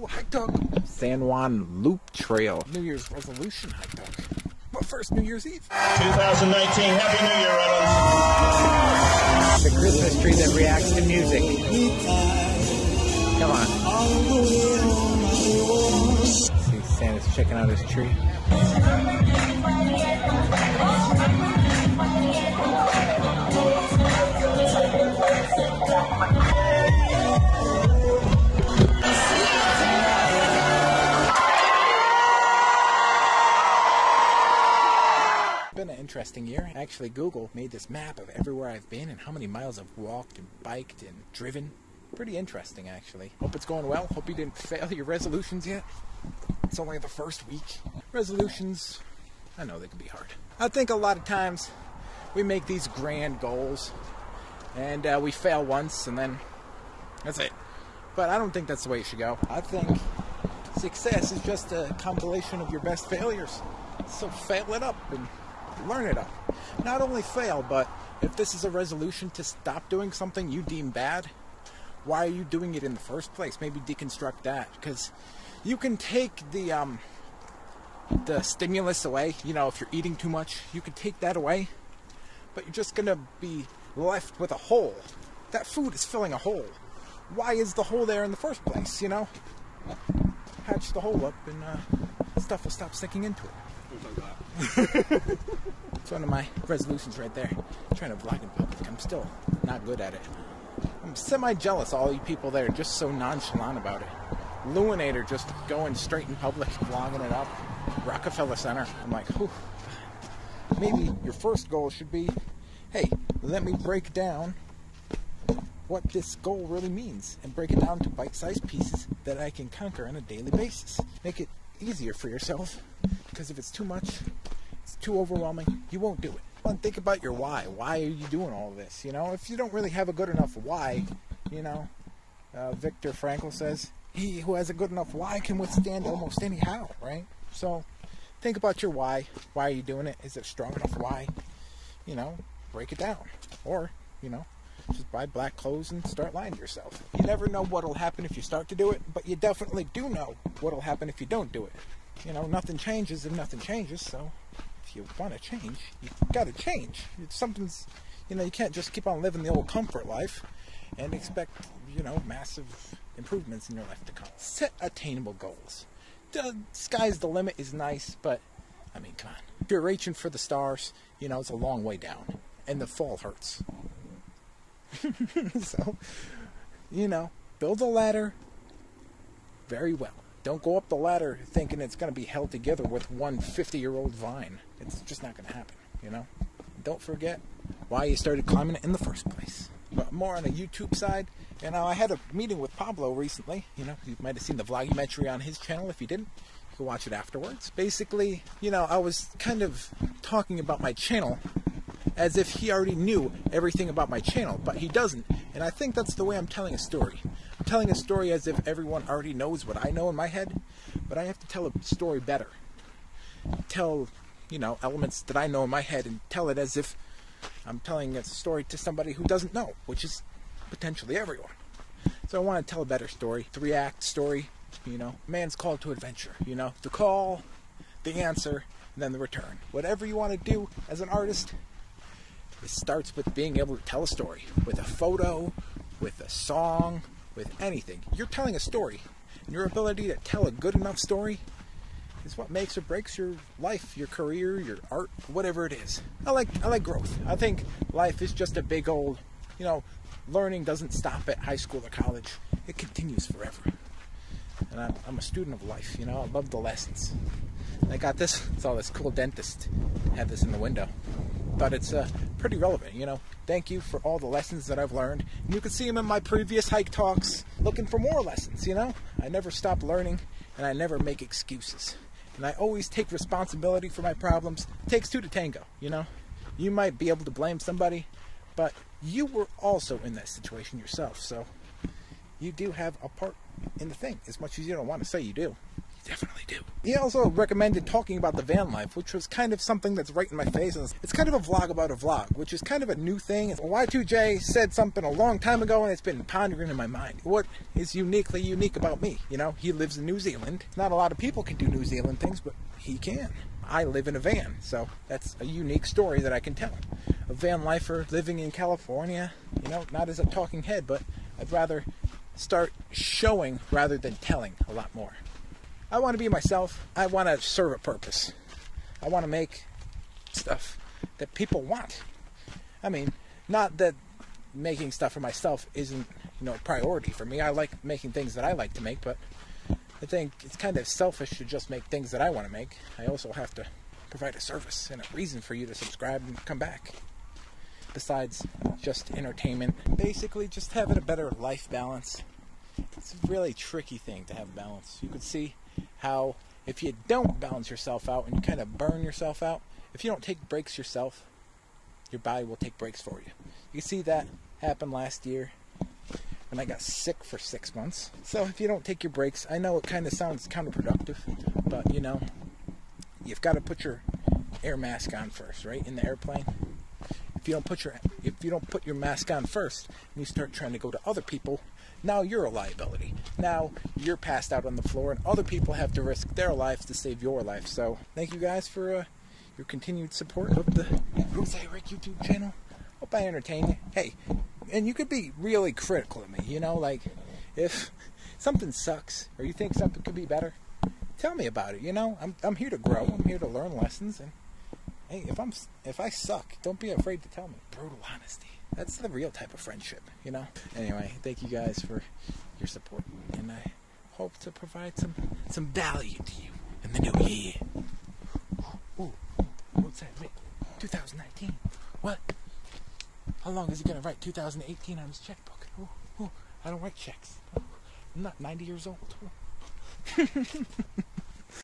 Ooh, hike talk. San Juan Loop Trail. New Year's resolution hike talk. But first, New Year's Eve. 2019, Happy New Year, Reynolds. The Christmas tree that reacts to music. Come on. See, Santa's checking out his tree. Been an interesting year. Actually, Google made this map of everywhere I've been and how many miles I've walked and biked and driven. Pretty interesting, actually. Hope it's going well. Hope you didn't fail your resolutions yet. It's only the first week. Resolutions, I know they can be hard. I think a lot of times we make these grand goals and we fail once and then that's it. But I don't think that's the way it should go. I think success is just a compilation of your best failures. So fail it up and learn it up. Not only fail, but if this is a resolution to stop doing something you deem bad, why are you doing it in the first place? Maybe deconstruct that, because you can take the stimulus away. You know, if you're eating too much, you can take that away, but you're just gonna be left with a hole. That food is filling a hole. Why is the hole there in the first place? You know, patch the hole up and stuff will stop sticking into it. It's one of my resolutions right there. I'm trying to vlog in public. I'm still not good at it. I'm semi-jealous all you people that are just so nonchalant about it. Luinator just going straight in public, vlogging it up. Rockefeller Center. I'm like, whew. Maybe your first goal should be, hey, let me break down what this goal really means and break it down to bite-sized pieces that I can conquer on a daily basis. Make it easier for yourself, because if it's too much, it's too overwhelming, you won't do it. Well, think about your why. Why are you doing all this? You know, if you don't really have a good enough why, you know, Viktor Frankl says, he who has a good enough why can withstand almost any how, right? So think about your why. Why are you doing it? Is it a strong enough why? You know, break it down. Or, you know, just buy black clothes and start lying to yourself. You never know what'll happen if you start to do it, but you definitely do know what'll happen if you don't do it. You know, nothing changes if nothing changes, so if you want to change, you gotta change. Something's, you know, you can't just keep on living the old comfort life and expect, you know, massive improvements in your life to come. Set attainable goals. The sky's the limit is nice, but, I mean, come on. If you're reaching for the stars, you know, it's a long way down, and the fall hurts. So, you know, build a ladder very well. Don't go up the ladder thinking it's going to be held together with one 50-year-old vine. It's just not going to happen, you know? Don't forget why you started climbing it in the first place. But more on a YouTube side, you know, I had a meeting with Pablo recently. You know, you might have seen the vlogumentary on his channel. If you didn't, you can watch it afterwards. Basically, you know, I was kind of talking about my channel as if he already knew everything about my channel, but he doesn't. And I think that's the way I'm telling a story. I'm telling a story as if everyone already knows what I know in my head, but I have to tell a story better. Tell, you know, elements that I know in my head and tell it as if I'm telling a story to somebody who doesn't know, which is potentially everyone. So I want to tell a better story, 3-act story, you know, man's call to adventure, you know, the call, the answer, and then the return. Whatever you want to do as an artist, it starts with being able to tell a story, with a photo, with a song, with anything. You're telling a story, and your ability to tell a good enough story is what makes or breaks your life, your career, your art, whatever it is. I like growth. I think life is just a big old, you know, learning doesn't stop at high school or college. It continues forever. And I'm a student of life, you know. I love the lessons. I got this. Saw this cool dentist had this in the window. Thought it's pretty relevant, you know. Thank you for all the lessons that I've learned. And you can see them in my previous hike talks, looking for more lessons, you know. I never stop learning, and I never make excuses. And I always take responsibility for my problems. It takes two to tango, you know. You might be able to blame somebody, but you were also in that situation yourself, so you do have a part in the thing, as much as you don't want to say you do. definitely do. He also recommended talking about the van life, which was kind of something that's right in my face. And it's kind of a vlog about a vlog, which is kind of a new thing. Y2J said something a long time ago, and it's been pondering in my mind. What is uniquely unique about me? You know, he lives in New Zealand. Not a lot of people can do New Zealand things, but he can. I live in a van, so that's a unique story that I can tell. A van lifer living in California, you know, not as a talking head, but I'd rather start showing rather than telling a lot more. I want to be myself. I want to serve a purpose. I want to make stuff that people want. I mean, not that making stuff for myself isn't, you know, a priority for me. I like making things that I like to make, but I think it's kind of selfish to just make things that I want to make. I also have to provide a service and a reason for you to subscribe and come back. Besides just entertainment. Basically, just having a better life balance. It's a really tricky thing to have balance. You could see how if you don't balance yourself out and you kind of burn yourself out, if you don't take breaks yourself, your body will take breaks for you. You can see that happen last year when I got sick for 6 months. So if you don't take your breaks, I know it kind of sounds counterproductive, but you know, you've got to put your air mask on first, right? In the airplane. If you don't put your mask on first and you start trying to go to other people, now you're a liability. Now you're passed out on the floor and other people have to risk their lives to save your life. So thank you guys for your continued support of the Rose Rick YouTube channel. Hope I entertain you. Hey, and you could be really critical of me, you know, like if something sucks or you think something could be better, tell me about it, you know. I'm here to grow. I'm here to learn lessons, and hey, if I suck, don't be afraid to tell me. Brutal honesty. That's the real type of friendship, you know? Anyway, thank you guys for your support, and I hope to provide some value to you in the new year. Ooh, what's that, Rick? 2019. What? How long is he going to write 2018 on his checkbook? Ooh, I don't write checks. I'm not 90 years old.